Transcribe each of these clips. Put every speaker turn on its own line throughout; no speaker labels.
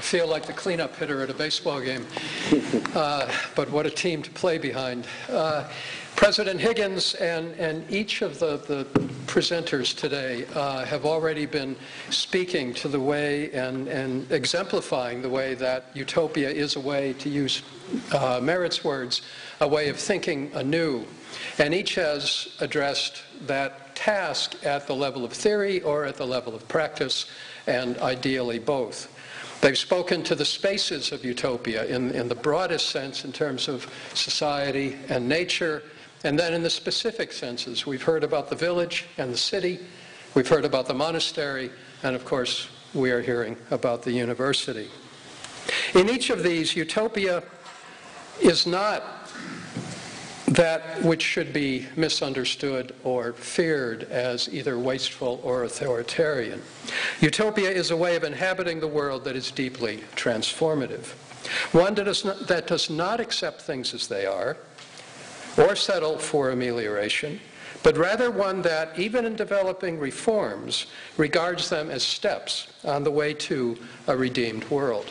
feel like the cleanup hitter at a baseball game. But what a team to play behind. President Higgins and each of the presenters today have already been speaking to the way and exemplifying the way that utopia is a way, to use Merritt's words, a way of thinking anew. And each has addressed that task at the level of theory or at the level of practice, and ideally both. They've spoken to the spaces of utopia in the broadest sense in terms of society and nature, and then in the specific senses. We've heard about the village and the city, we've heard about the monastery, and of course we are hearing about the university. In each of these, utopia is not that which should be misunderstood or feared as either wasteful or authoritarian. Utopia is a way of inhabiting the world that is deeply transformative. One that does not accept things as they are or settle for amelioration, but rather one that, even in developing reforms, regards them as steps on the way to a redeemed world.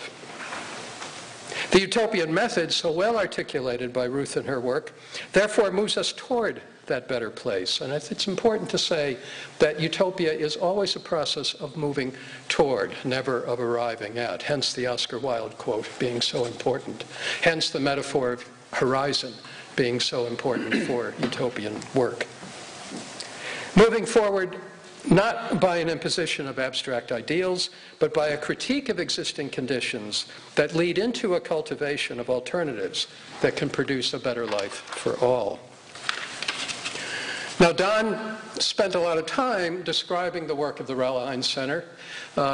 The utopian method, so well articulated by Ruth in her work, therefore moves us toward that better place. And it's important to say that utopia is always a process of moving toward, never of arriving at. Hence the Oscar Wilde quote being so important. Hence the metaphor of horizon being so important for utopian work. Moving forward, not by an imposition of abstract ideals, but by a critique of existing conditions that lead into a cultivation of alternatives that can produce a better life for all. Now, Don spent a lot of time describing the work of the Ralahine Center.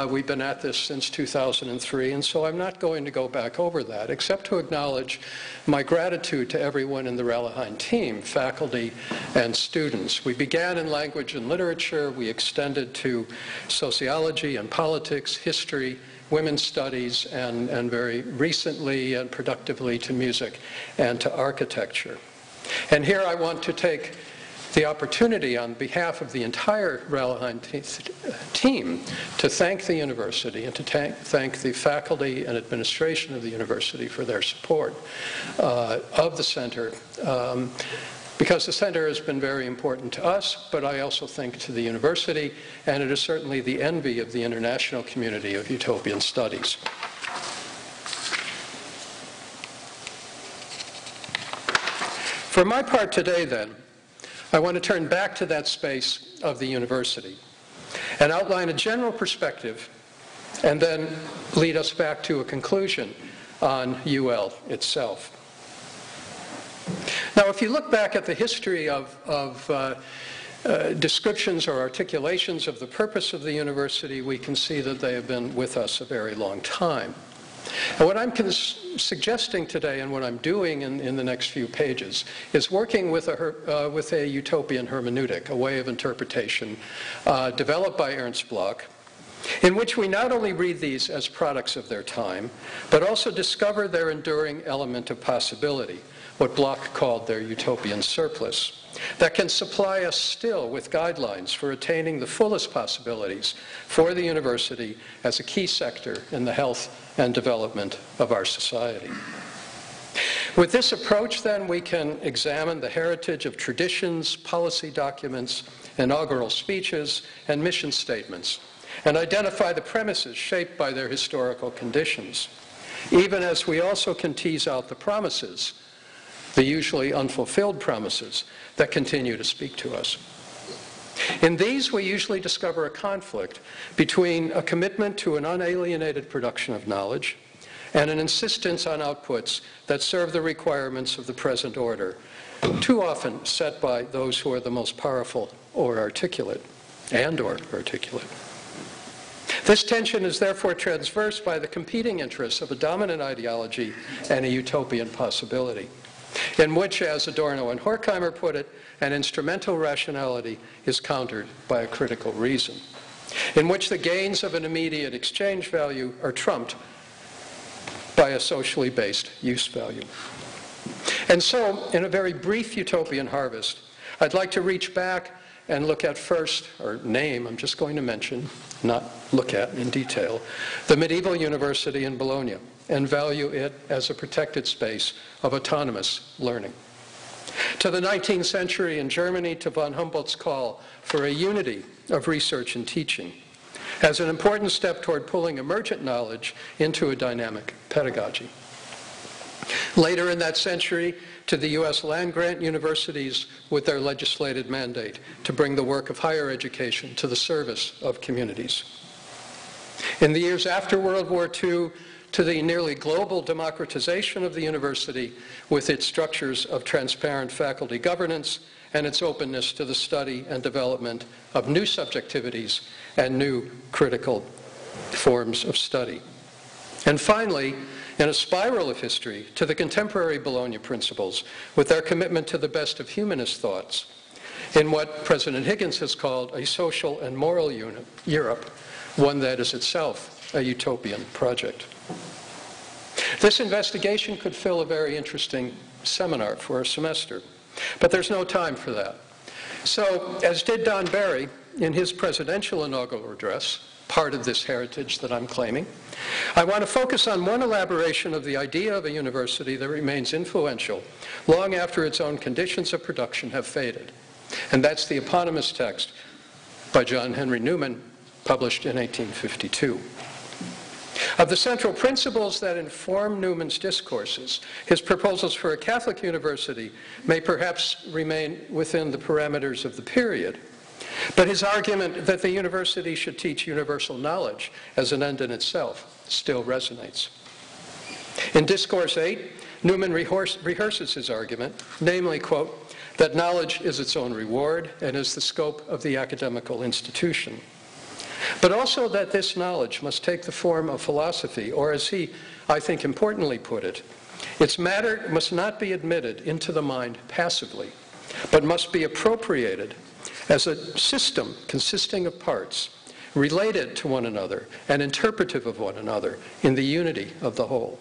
We've been at this since 2003, and so I'm not going to go back over that, except to acknowledge my gratitude to everyone in the Ralahine team, faculty and students. We began in language and literature. We extended to sociology and politics, history, women's studies, and very recently and productively to music and to architecture. And here I want to take the opportunity on behalf of the entire Ralahine team to thank the university and to thank the faculty and administration of the university for their support of the center, because the center has been very important to us, but I also think to the university, and it is certainly the envy of the international community of utopian studies. For my part today, then, I want to turn back to that space of the university and outline a general perspective and then lead us back to a conclusion on UL itself. Now, if you look back at the history of descriptions or articulations of the purpose of the university, we can see that they have been with us a very long time. And what I'm suggesting today, and what I'm doing in the next few pages, is working with a utopian hermeneutic, a way of interpretation developed by Ernst Bloch, in which we not only read these as products of their time, but also discover their enduring element of possibility, what Bloch called their utopian surplus, that can supply us still with guidelines for attaining the fullest possibilities for the university as a key sector in the health and development of our society. With this approach, then, we can examine the heritage of traditions, policy documents, inaugural speeches, and mission statements, and identify the premises shaped by their historical conditions, even as we also can tease out the promises, the usually unfulfilled promises, that continue to speak to us. In these, we usually discover a conflict between a commitment to an unalienated production of knowledge and an insistence on outputs that serve the requirements of the present order, too often set by those who are the most powerful or articulate, and/or articulate. This tension is therefore traversed by the competing interests of a dominant ideology and a utopian possibility, in which, as Adorno and Horkheimer put it, an instrumental rationality is countered by a critical reason, in which the gains of an immediate exchange value are trumped by a socially based use value. And so, in a very brief utopian harvest, I'd like to reach back and look at first, or name, I'm just going to mention, not look at in detail, the medieval university in Bologna, and value it as a protected space of autonomous learning. To the 19th century in Germany, to von Humboldt's call for a unity of research and teaching as an important step toward pulling emergent knowledge into a dynamic pedagogy. Later in that century, to the U.S. land-grant universities with their legislated mandate to bring the work of higher education to the service of communities. In the years after World War II, to the nearly global democratization of the university with its structures of transparent faculty governance and its openness to the study and development of new subjectivities and new critical forms of study. And finally, in a spiral of history, to the contemporary Bologna principles with their commitment to the best of humanist thoughts in what President Higgins has called a social and moral Europe, one that is itself a utopian project. This investigation could fill a very interesting seminar for a semester, but there's no time for that. So, as did Don Barry in his presidential inaugural address, part of this heritage that I'm claiming, I want to focus on one elaboration of the idea of a university that remains influential long after its own conditions of production have faded. And that's the eponymous text by John Henry Newman, published in 1852. Of the central principles that inform Newman's discourses, his proposals for a Catholic university may perhaps remain within the parameters of the period, but his argument that the university should teach universal knowledge as an end in itself still resonates. In Discourse 8, Newman rehearses his argument, namely, quote, that knowledge is its own reward and is the scope of the academical institution, but also that this knowledge must take the form of philosophy, or as he, I think, importantly put it, its matter must not be admitted into the mind passively, but must be appropriated as a system consisting of parts, related to one another and interpretive of one another in the unity of the whole.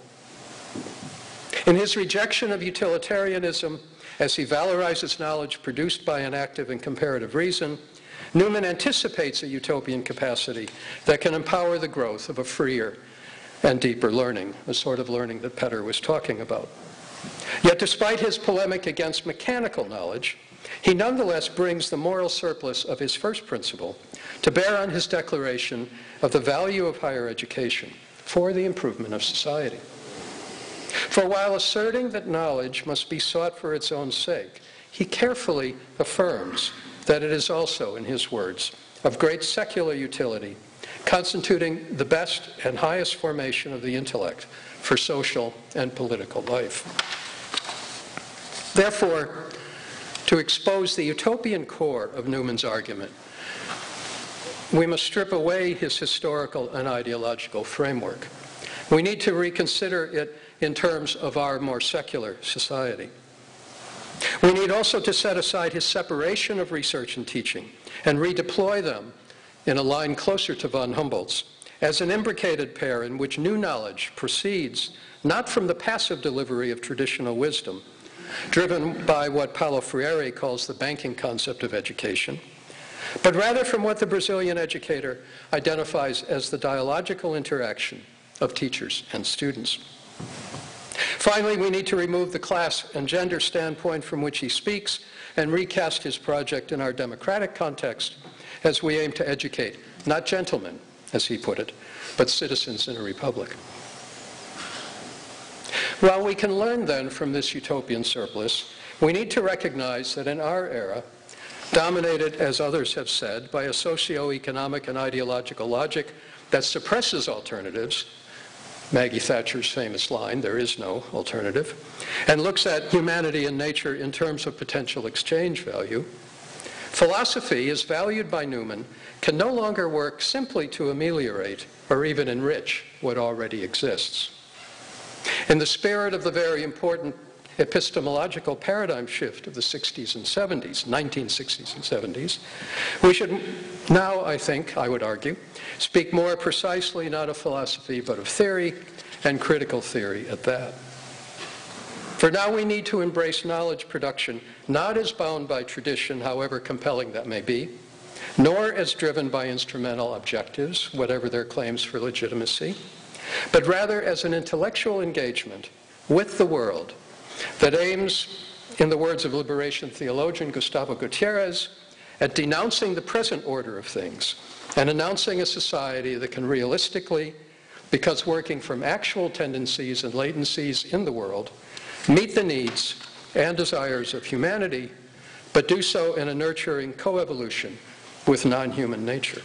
In his rejection of utilitarianism, as he valorizes knowledge produced by an active and comparative reason, Newman anticipates a utopian capacity that can empower the growth of a freer and deeper learning, the sort of learning that Petter was talking about. Yet despite his polemic against mechanical knowledge, he nonetheless brings the moral surplus of his first principle to bear on his declaration of the value of higher education for the improvement of society. For while asserting that knowledge must be sought for its own sake, he carefully affirms that it is also, in his words, of great secular utility, constituting the best and highest formation of the intellect for social and political life. Therefore, to expose the utopian core of Newman's argument, we must strip away his historical and ideological framework. We need to reconsider it in terms of our more secular society. We need also to set aside his separation of research and teaching and redeploy them in a line closer to von Humboldt's as an imbricated pair in which new knowledge proceeds not from the passive delivery of traditional wisdom, driven by what Paulo Freire calls the banking concept of education, but rather from what the Brazilian educator identifies as the dialogical interaction of teachers and students. Finally, we need to remove the class and gender standpoint from which he speaks and recast his project in our democratic context as we aim to educate, not gentlemen, as he put it, but citizens in a republic. While we can learn then from this utopian surplus, we need to recognize that in our era, dominated, as others have said, by a socio-economic and ideological logic that suppresses alternatives, Maggie Thatcher's famous line, "There is no alternative," and looks at humanity and nature in terms of potential exchange value, philosophy, as valued by Newman, can no longer work simply to ameliorate or even enrich what already exists. In the spirit of the very important epistemological paradigm shift of the 60s and 70s, 1960s and 70s, we should now, I think, I would argue, speak more precisely not of philosophy but of theory, and critical theory at that. For now we need to embrace knowledge production not as bound by tradition, however compelling that may be, nor as driven by instrumental objectives, whatever their claims for legitimacy, but rather as an intellectual engagement with the world that aims, in the words of liberation theologian Gustavo Gutierrez, at denouncing the present order of things and announcing a society that can realistically, because working from actual tendencies and latencies in the world, meet the needs and desires of humanity, but do so in a nurturing coevolution with non-human nature.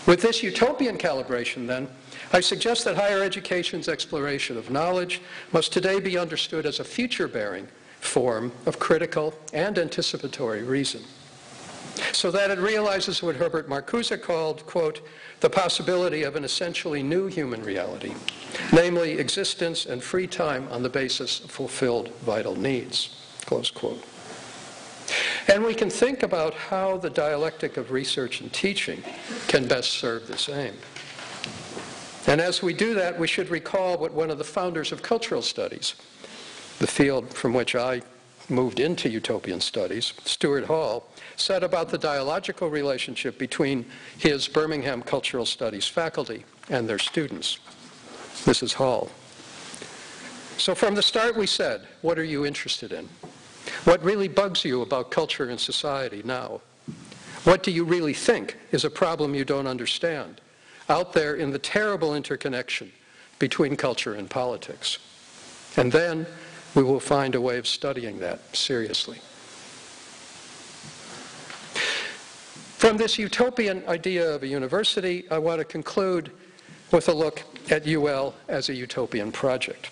With this utopian calibration, then, I suggest that higher education's exploration of knowledge must today be understood as a future-bearing form of critical and anticipatory reason, so that it realizes what Herbert Marcuse called, quote, the possibility of an essentially new human reality, namely existence and free time on the basis of fulfilled vital needs, close quote. And we can think about how the dialectic of research and teaching can best serve this aim. And as we do that, we should recall what one of the founders of cultural studies, the field from which I moved into utopian studies, Stuart Hall, said about the dialogical relationship between his Birmingham Cultural Studies faculty and their students. This is Hall. So from the start we said, what are you interested in? What really bugs you about culture and society now? What do you really think is a problem you don't understand out there in the terrible interconnection between culture and politics? And then we will find a way of studying that seriously. From this utopian idea of a university, I want to conclude with a look at UL as a utopian project.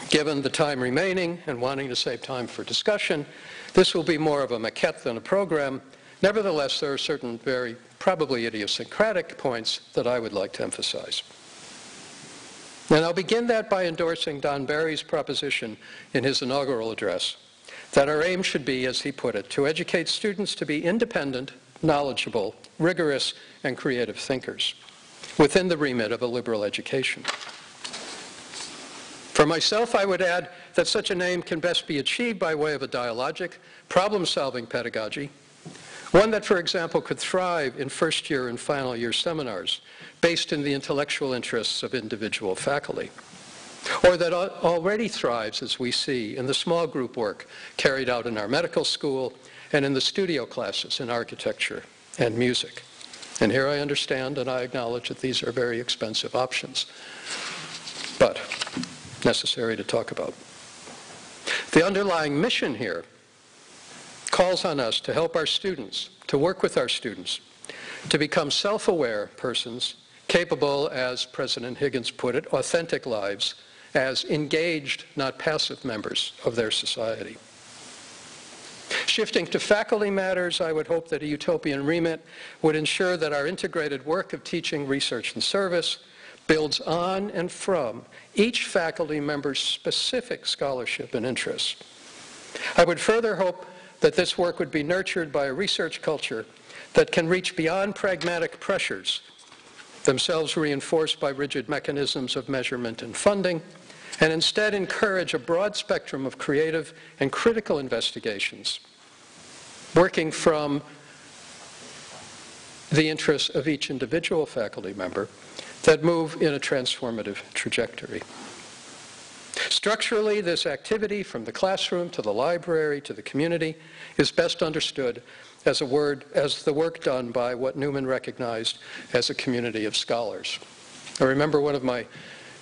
Given the time remaining and wanting to save time for discussion, this will be more of a maquette than a program. Nevertheless, there are certain very probably idiosyncratic points that I would like to emphasize. And I'll begin that by endorsing Don Barry's proposition in his inaugural address, that our aim should be, as he put it, to educate students to be independent, knowledgeable, rigorous, and creative thinkers within the remit of a liberal education. For myself, I would add that such an aim can best be achieved by way of a dialogic, problem-solving pedagogy, one that, for example, could thrive in first-year and final-year seminars based in the intellectual interests of individual faculty, or that already thrives, as we see, in the small group work carried out in our medical school and in the studio classes in architecture and music. And here I understand and I acknowledge that these are very expensive options, but necessary to talk about. The underlying mission here calls on us to help our students, to work with our students, to become self-aware persons, capable, as President Higgins put it, authentic lives, as engaged, not passive members of their society. Shifting to faculty matters, I would hope that a utopian remit would ensure that our integrated work of teaching, research, and service builds on and from each faculty member's specific scholarship and interests. I would further hope that this work would be nurtured by a research culture that can reach beyond pragmatic pressures, themselves reinforced by rigid mechanisms of measurement and funding, and instead encourage a broad spectrum of creative and critical investigations, working from the interests of each individual faculty member that move in a transformative trajectory. Structurally, this activity, from the classroom to the library to the community, is best understood as the work done by what Newman recognized as a community of scholars. I remember one of my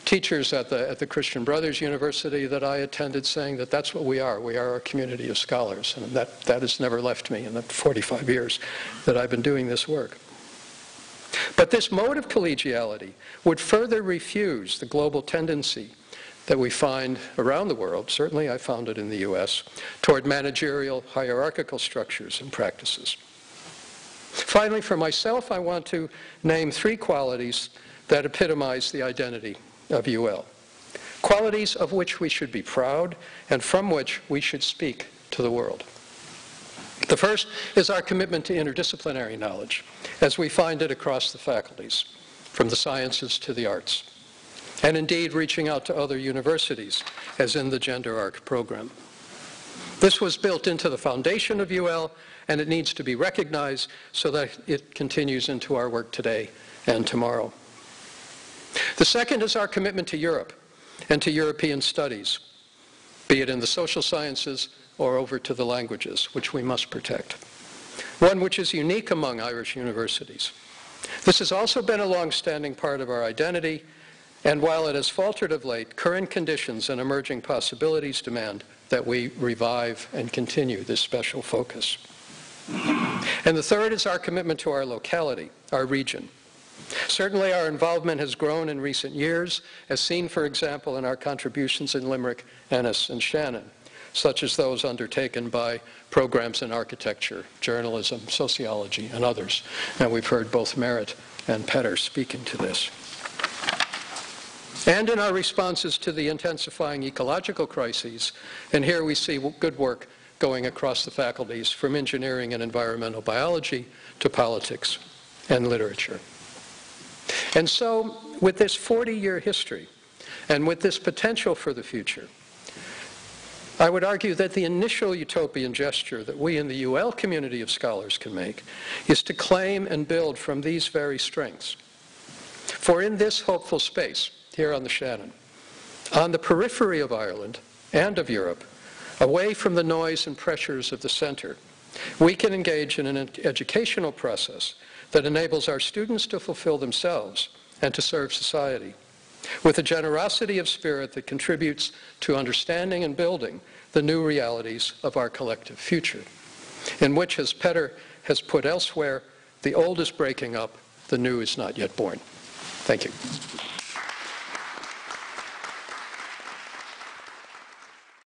teachers at the Christian Brothers University that I attended saying that that's what we are. We are a community of scholars. And that has never left me in the 45 years that I've been doing this work. But this mode of collegiality would further refuse the global tendency that we find around the world, certainly I found it in the US, toward managerial hierarchical structures and practices. Finally, for myself, I want to name 3 qualities that epitomize the identity of UL. Qualities of which we should be proud and from which we should speak to the world. The first is our commitment to interdisciplinary knowledge, as we find it across the faculties, from the sciences to the arts. and indeed reaching out to other universities, as in the Gender Arc program. This was built into the foundation of UL, and it needs to be recognized so that it continues into our work today and tomorrow. The second is our commitment to Europe and to European studies, be it in the social sciences or over to the languages, which we must protect. One which is unique among Irish universities. This has also been a long-standing part of our identity, and while it has faltered of late, current conditions and emerging possibilities demand that we revive and continue this special focus. And the third is our commitment to our locality, our region. Certainly our involvement has grown in recent years, as seen, for example, in our contributions in Limerick, Ennis, and Shannon, such as those undertaken by programs in architecture, journalism, sociology, and others. And we've heard both Merritt and Petter speaking to this. And in our responses to the intensifying ecological crises, and here we see good work going across the faculties from engineering and environmental biology to politics and literature. And so, with this 40-year history, and with this potential for the future, I would argue that the initial utopian gesture that we in the UL community of scholars can make is to claim and build from these very strengths. For in this hopeful space, here on the Shannon, on the periphery of Ireland and of Europe, away from the noise and pressures of the center, we can engage in an educational process that enables our students to fulfill themselves and to serve society, with a generosity of spirit that contributes to understanding and building the new realities of our collective future, in which, as Petter has put elsewhere, the old is breaking up, the new is not yet born. Thank you.